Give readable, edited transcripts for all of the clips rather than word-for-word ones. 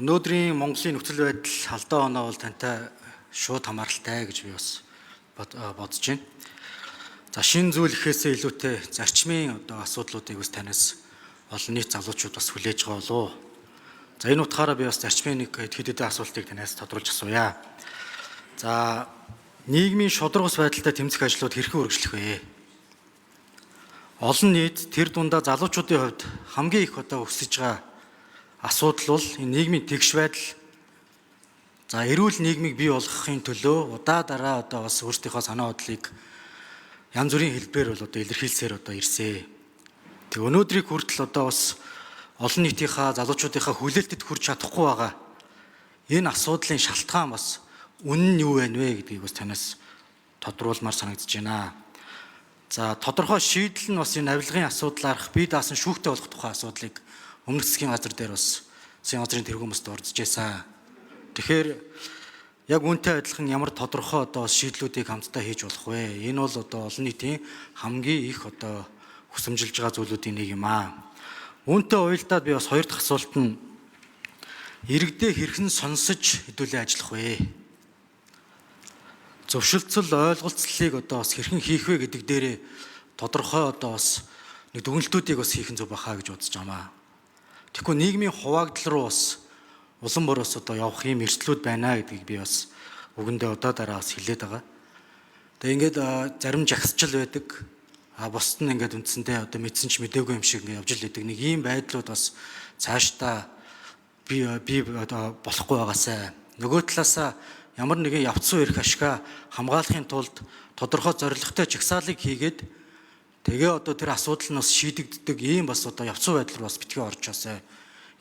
Өнөөдрийн Монголын нөхцөл байдал алдаа оноо бол тантай шууд хамааралтай гэж би бас бодож байна. За шинэ зүйл ихээсээ илүүтэй зарчмын асуудлуудыг бас танаас олон нийт залуучууд бас хүлээж байгаа болов. За энэ утгаараа би бас зарчмын нэг хэд хэдэн асуултыг танаас тодруулж асууя. За нийгмийн шударгус байдалтай тэмцэх ажлууд хэрхэн үргэлжлэх вэ? Олон нийт тэр дундаа залуучуудын хувьд хамгийн их өсөж байгаа асуудал бол энэ нийгмийн тэгш байдал. За эрүүл нийгмийг бий болгохын төлөө удаа дараа бас өөрсдийнхөө санаа бодлыг янз бүрийн хэлбэрээр бол илэрхийлсээр ирсэн. Тэг өнөөдрийг хүртэл бас олон нийтийнхаа залуучуудынхаа хүлээлтэд хүрч чадахгүй байгаа энэ асуудлын шалтгаан бас үнэн нь юу вэ гэдгийг бас танаас тодруулмаар санагдаж байна. За тодорхой шийдэл нь бас энэ авилгын асуудлаарх бие даасан шүүхтэй болох тухай асуудлыг өмнөх засгийн газар дээр бас засгийн газрын тэргүүн бүсд орж ижсэн. Тэгэхээр яг үүнтэй адилхан ямар тодорхой шийдлүүдийг хамтдаа хийж болох вэ? Энэ бол олон нийтийн хамгийн их хүсэмжилж байгаа зүйлүүдийн нэг юм аа. Үүнтэй уялдаад би бас хоёр дахь асуулт нь иргэдээ хэрхэн сонсож хэдүүлээ ажиллах вэ? Зөвшөлтсөл ойлголцлыг бас хэрхэн хийх вэ гэдэг дээрээ тодорхой бас нэг дүгнэлтүүдийг бас хийх нь зөв бахаа гэж бодож байна. Тэгэхгүй нийгмийн хуваагдал руу бас улам бороос явах юм эрсдлүүд байна гэдгийг би бас үгэндээ удаа дараа бас хэлээд байгаа. Тэгээ ингээд зарим жагсчл байдаг. Бусд нь ингээд үндсэндээ мэдсэн ч мэдээгүй юм шиг ингээд явж л байдаг. Нэг ийм байдлууд бас цаашдаа би болохгүй байгаасай. Нөгөө талаасаа ямар нэгэн явцсан эрх ашгаа хамгаалахын тулд тодорхой зорилготой жагсаалыг хийгээд тэгээ тэр асуудал нь бас шийдэгддэг ийм бас явцсан байдал руу бас битгий орж байсаа.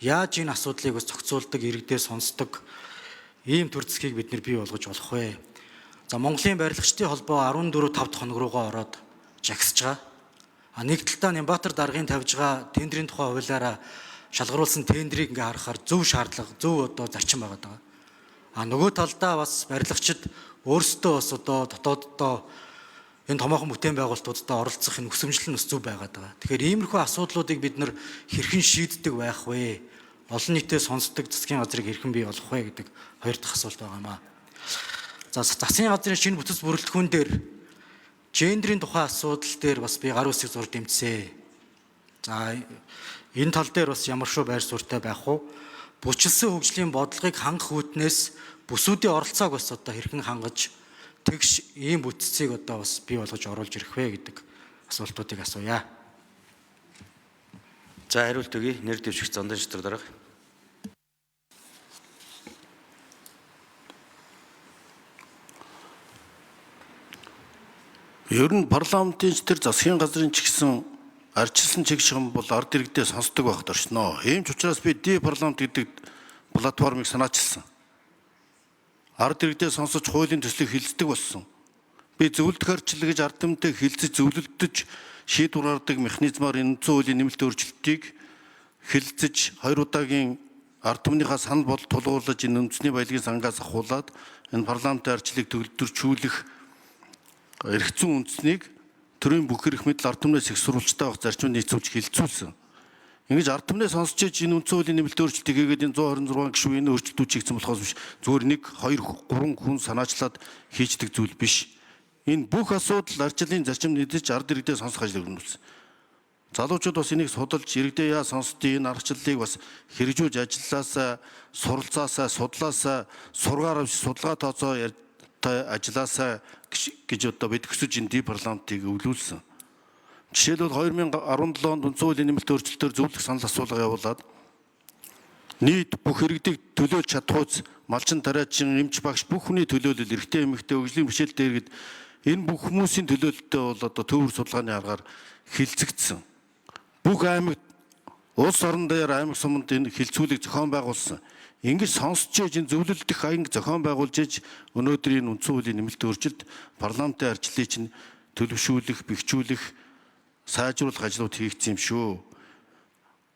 Яаж энэ асуудлыг бас зохицуулдаг, иргэдээ сонсдог ийм төр засгийг бид бий болгож болох вэ? За Монголын барилгачдын холбоо 14-5 дахь хоног руугаа ороод жагсаж байгаа. Нэг талдаа Нямбатар даргын тавьж байгаа тендерийн тухай хуулиараа шалгаруулсан тендерийг ингээ харахаар зөв шаардлага, зөв зарчим байгаа даа. Нөгөө талдаа бас барилгачид өөрсдөө бас дотооддоо энэ томоохон бүтээн байгуулалтуудад оролцох энэ хүсэмжлэл нь бас зөв байгаад байгаа. Тэгэхээр иймэрхүү асуудлуудыг бид нэр хэрхэн шийддэг байх вэ? Олон нийтэд сонсдог засгийн газрыг хэрхэн бий болох вэ гэдэг хоёр дахь асуулт байгаа юм аа. За засгийн газрын шинэ бүтэц бүрэлдэхүүн дээр гендерийн тухай асуудал дээр бас би гар үсэг зур дэмжсэ. За энэ тал дээр бас ямар шүү байр суурьтай байх вэ? Бүчилсэн хөгжлийн бодлогыг хангах үүднээс бүсүүдийн оролцоог бас хэрхэн хангаж тэгш ийм бүтцийг бас бий болгож оруулж ирэх вэ гэдэг асуултуудыг асууя. За хариулт өгье. Нэр дэвшигч Зандан Шитрэг дарга. Ер нь парламентын тэр засгийн газрын ч гэсэн арчилсан чиг шигэн бол ард иргэдээ сонсдог байх дуршноо. Ийм ч учраас би парламент гэдэг платформыг санаачилсан. Ард иргэдээ сонсож хуулийн төслийг хилцдэг болсон. Би зөвлөлт харьцал гэж ард түмэнтэй хилцэж зөвлөлдөж шийдвэр гаргадаг механизмаар энэ хуулийн нэмэлт өөрчлөлтийг хилцэж 2 удаагийн ард түмнийхээ санал бодол тулгуурлаж энэ үндэсний баялагын сангаас ахуулаад энэ парламентын арчлыг төгөлдрчүүлэх эрх зүйн үндэснийг төрийн бүх эрх мэдэл ард түмнээс их сурвалжтай байх зарчмыг нийцүүлж хилцүүлсэн. Ингэж ард түмнээ сонсч энэ үндсэн хуулийн нэмэлт өөрчлөлтийг хийгээд энэ 126 гишүүн энэ өөрчлөлтүүд хийгдсэн болохоос биш зүгээр 1, 2, 3 хүн санаачлаад хийждэг зүйл биш. Энэ бүх асуудал арчлалын зарчим нэгдэж ард иргэдээ сонсох ажлыг өрнүүлсэн. Залуучууд бас энийг судалж иргэдээ яа сонсдгийг энэ арчлалыг бас хэрэгжүүлж ажилласаа, суралцаасаа, судлаасаа, сургаар авч судалгаа тооцоо ажилласаа гэж бид хүсэж энэ парламентыг өвлүүлсэн. Жишээлбэл 2017 онд үндсэн хуулийн нэмэлт өөрчлөлтөөр зөвлөх санал асуулга явуулаад нийт бүх иргэдийг төлөөлж чадхуйц малчин тариачин эмч багш бүх хүний төлөөлөл эрэгтэй эмэгтэй өвжлийн бишэлтэй иргэд энэ бүх хүмүүсийн төлөөлөлтөд бол төвөр судалгааны аргаар хилцэгдсэн. Бүх аймагт улс орон дээр аймаг суманд энэ хилцүүлэг зохион байгуулсан. Ингэж сонсч энэ зөвлөлдөх аянг зохион байгуулж өнөөдрийн үндсэн хуулийн нэмэлт өөрчлөлт парламентын арчлалыг чинь төлөвшүүлэх, бэхжүүлэх, сайжруулах ажлууд хийгдсэн юм шүү.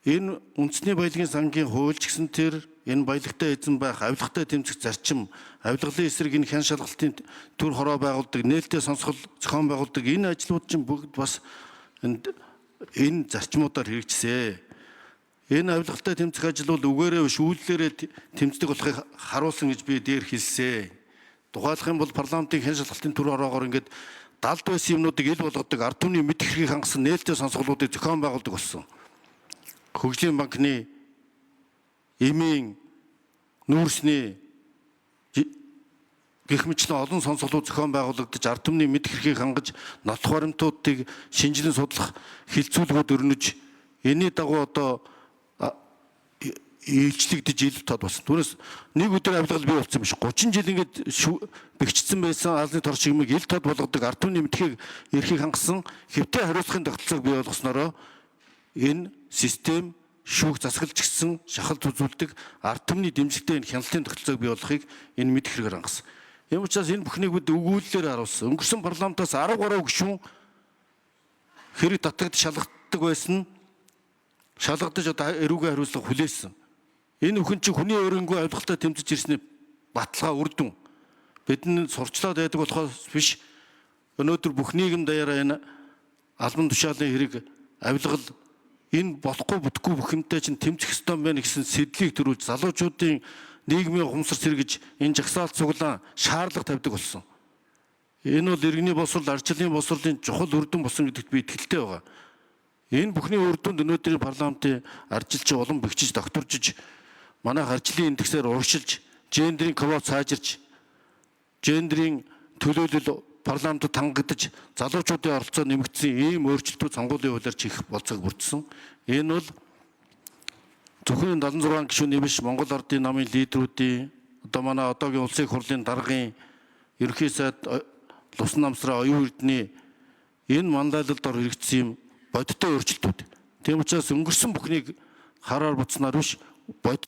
Энэ үндэсний баялагын сангийн хууль ч гэсэн тэр энэ баялагтай эзэн байх, авилгатай тэмцэх зарчим, авилгалын эсрэг энэ хян шалгалтын төр хороо байгуулдаг, нээлттэй сонсгол зохион байгуулдаг энэ ажлууд чинь бүгд бас энэ зарчмуудаар хэрэгжсэн. Энэ авилгалтай тэмцэх ажил бол үгээрээ биш үйлдэлээрээ тэмцдэг болохыг харуулсан гэж би дээр хэлсэн. Тухайлах юм бол парламентын хэн шалгалтын түр ороогоор ингээд далд байсан юмнуудыг ил болгодог, ард түмний мэд хэргийг хангасан нээлттэй сонсголуудыг зохион байгуулдаг болсон. Хөгжлийн банкны эмийн нүүрсний гэх мэтлэн олон сонсголууд зохион байгуулагдаж, ард түмний мэд хэргийг хангаж, нотлох баримтуудыг шинжилэн судлах хилцүүлгүүд өрнөж, энэний дагуу одоо илчлэгдэж ил тод болсон. Түүнээс нэг өдөр авилгал бий болсон биш. 30 жил ингээд бэхжсэн байсан алны тор чигмийг ил тод болгодог, ард түмний мэдхийг эрхийг хангасан хэвтэй хариуцлагын тогтолцоог бий болгоснороо энэ систем шүүх засаглж гисэн шахалт үзүүлдэг, ард түмний дэмжлэгтэй энэ хяналтын тогтолцоог бий болгохыг энэ мэд хэрэгээр хангасан. Ийм учраас энэ бүхнийг бид өгүүлэлээр харуулсан. Өнгөрсөн парламентаас 13 гишүүн хэрэг татагд шалгагддаг байсан. Шалгадаж одоо эрүүгийн хариуцлага хүлээсэн. Энэ бүхэн чинь хүний өрөнгөө авилгалтай тэмцэж ирсний баталгаа үр дүн. Бидний сурчлаад байдаг болохоос биш. Өнөөдөр бүх нийгэм даяараа энэ албан тушаалын хэрэг авилгал энэ болохгүй бүтэхгүй бүх юмтай чинь тэмцэх ёстой байна гэсэн сэдлийг төрүүлж залуучуудын нийгмийн ухамсар сэргэж энэ жагсаалт цуглаан шаардлага тавьдаг болсон. Энэ бол иргэний боловсрол, ардчлалын боловсролын чухал үр дүн болсон гэдэгт би итгэлтэй байгаа. Энэ бүхний үр дүнд өнөөдрийн парламентын ардчилж улам бэхжиж докторжиж манайх ардчлалын индексээр урагшилж, гендрийн квот сайжирч, гендрийн төлөөлөл парламентод хангагдаж, залуучуудын оролцоо нэмэгдсэн ийм өөрчлөлтүүд сонгуулийн хуулиар чих болцоог бүрдсэн. Энэ бол зөвхөн 76 гишүүний биш, Монгол Ардын намын лидерүүдийн, одоо манай одоогийн улсын хурлын даргын, ерөнхий сайд, Лувсан намсраа, оюун эрдэнэ энэ манлайлалд ор хэрэгжсэн юм бодиттой өөрчлөлтүүд. Тийм учраас өнгөрсөн бүхнийг хараар буцнаар биш бод.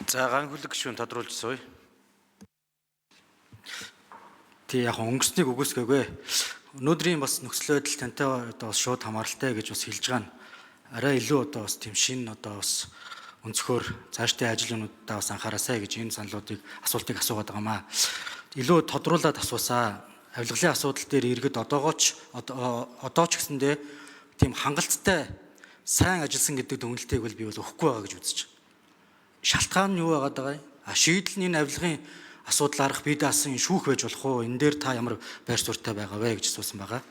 За ган хүлэг гишүүн тодруулж сууя. Тий яг өнгөрснийг үгүйсгээгүй. Өнөөдрийн бас нөхцөл байдал тантай одоо бас шууд хамааралтай гэж бас хэлж байгаа нь арай илүү одоо бас тийм шин одоо бас өнцгөр цаашдын ажлуудаа бас анхаараасай гэж энэ саналуудыг асуултыг асуугаад байгаамаа. Илүү тодруулаад асуусаа. Авилгалын асуудал дээр иргэд одоо ч гэсэндээ тийм хангалттай сайн ажилласан гэдэг дүгнэлтийг бол би бол өгөхгүй байгаа гэж үзэж байна. Шалтгаан нь юу байгаад байгаа юм? Шийдэл нь энэ авилгын асуудал арга бие даасан шүүх байж болох уу? Энэ дээр та ямар байр суурьтай байгаа вэ гэж асуусан байгаа.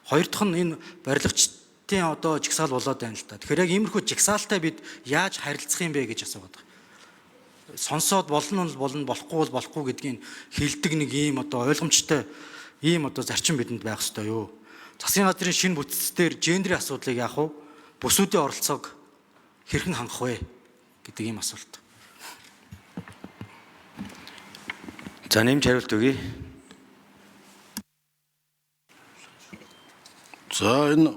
Хоёр дахь нь энэ барилгачдын одоо жигсаал болоод байна л да. Тэгэхээр яг иймэрхүү жигсаалтай бид яаж харилцах юм бэ гэж асуугаад байгаа. Сонсоод болно нь болно, болохгүй бол болохгүй гэдгийг хэлдэг нэг ийм одоо ойлгомжтой ийм одоо зарчим бидэнд байх ёстой юу? Засгийн газрын шинэ бүтцээр гендрийн асуудлыг яах вэ? Бүсүүдийн оролцоог хэрхэн хангах вэ гэдэг ийм асуулт. За нэмж хариулт өгье. За энэ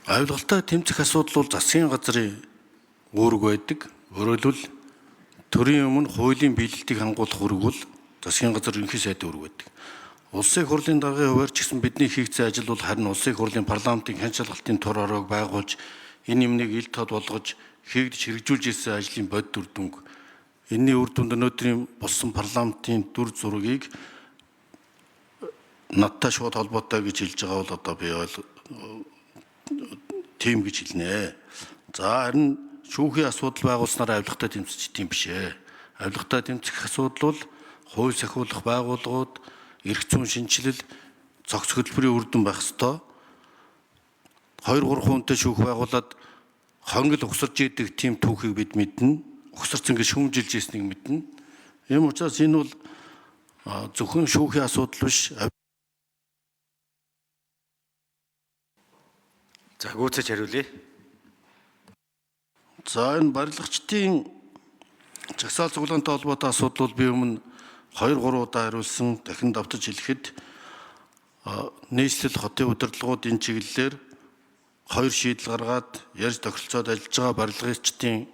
авилгалтай тэмцэх асуудал бол засгийн газрын үүрэг байдаг. Өөрөөр хэлбэл төрийн өмнө хуулийн биелэлтийг хангуулах үүрэг бол засгийн газар ерөнхий сайдын үүрэг байдаг. Улсын хурлын даргын хувьар ч гэсэн бидний хийгдсэн ажил бол харин улсын хурлын парламентын хэн шалгалтын тур ороог байгуулж энэ юмныг ил тод болгож хийгдэж хэрэгжүүлж ирсэн ажлын бодит үр дүнг. Энэний үр дүнд өнөөдрийн болсон парламентын дүр зургийг надтай шууд холбоотой гэж хэлж байгаа бол одоо би тийм гэж хэлнэ. За харин шүүхийн асуудал байгуулснараа авилгатай тэмцэж идэм биш ээ. Авилгатай тэмцэх асуудал бол хууль сахиулах байгууллагууд, эрх зүйн шинжилэл, цогц хөтөлбөрийн үр дүн байх ёстой. 2-3 хүнтэй шүүх байгуулад хонгил угсарж идэг тийм түүхийг бид мэднэ. Угсарсан гэж шүүмжилж ирснийг мэднэ. Ийм учраас энэ бол зөвхөн шүүхийн асуудал биш. За гүйцэж хариулъя. За энэ барилгачдын жагсаал цуглаантай холбоотой асуудал бол би өмнө 2-3 удаа хариулсан. Дахин давтаж хэлэхэд нийслэл хотын удирдлагууд энэ чиглэлээр 2 шийдэл гаргаад ярьж тохиролцоод ажиллаж байгаа барилгачдын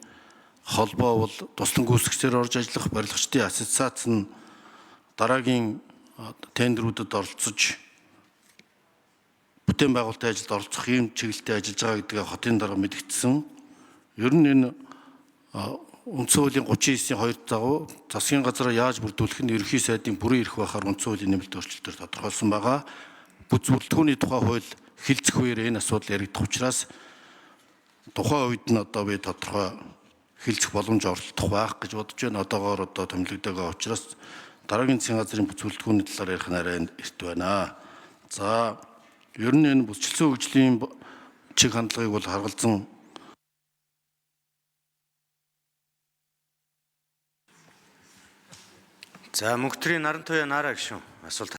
холбоо бол туслан гүйцэтгчээр орж ажиллах барилгачдын ассоциац нь дараагийн тендерүүдэд оролцож бүтээн байгуулалтын ажилд оролцох ийм чиглэлтэй ажиллаж байгаа гэдгээ хотын дарга мэдгдсэн. Ер нь энэ үндсэн хуулийн 39-2 дагуу засгийн газараа яаж бүрдүүлэх нь ерөнхий сайдын бүрэн эрх байхаар үндсэн хуулийн нэмэлт өөрчлөлтөөр тодорхойлсон байгаа. Бүс бүрэлдэхүүний тухай хууль хилцэх үеэр энэ асуудал яригдах учраас тухайн үед нь одоо би тодорхой хилцэх боломж олдох байх гэж бодож байна. Одоогоор одоо томилогддог учраас дараагийн засгийн газрын бүцүүлэлтгүүний талаар ярих нь арай эрт байна. За ер нь энэ бүсчилсэн хөгжлийн чиг хандлагыг бол харгалзан За мөнхтрийн наран туяа нараа гişүн асуулт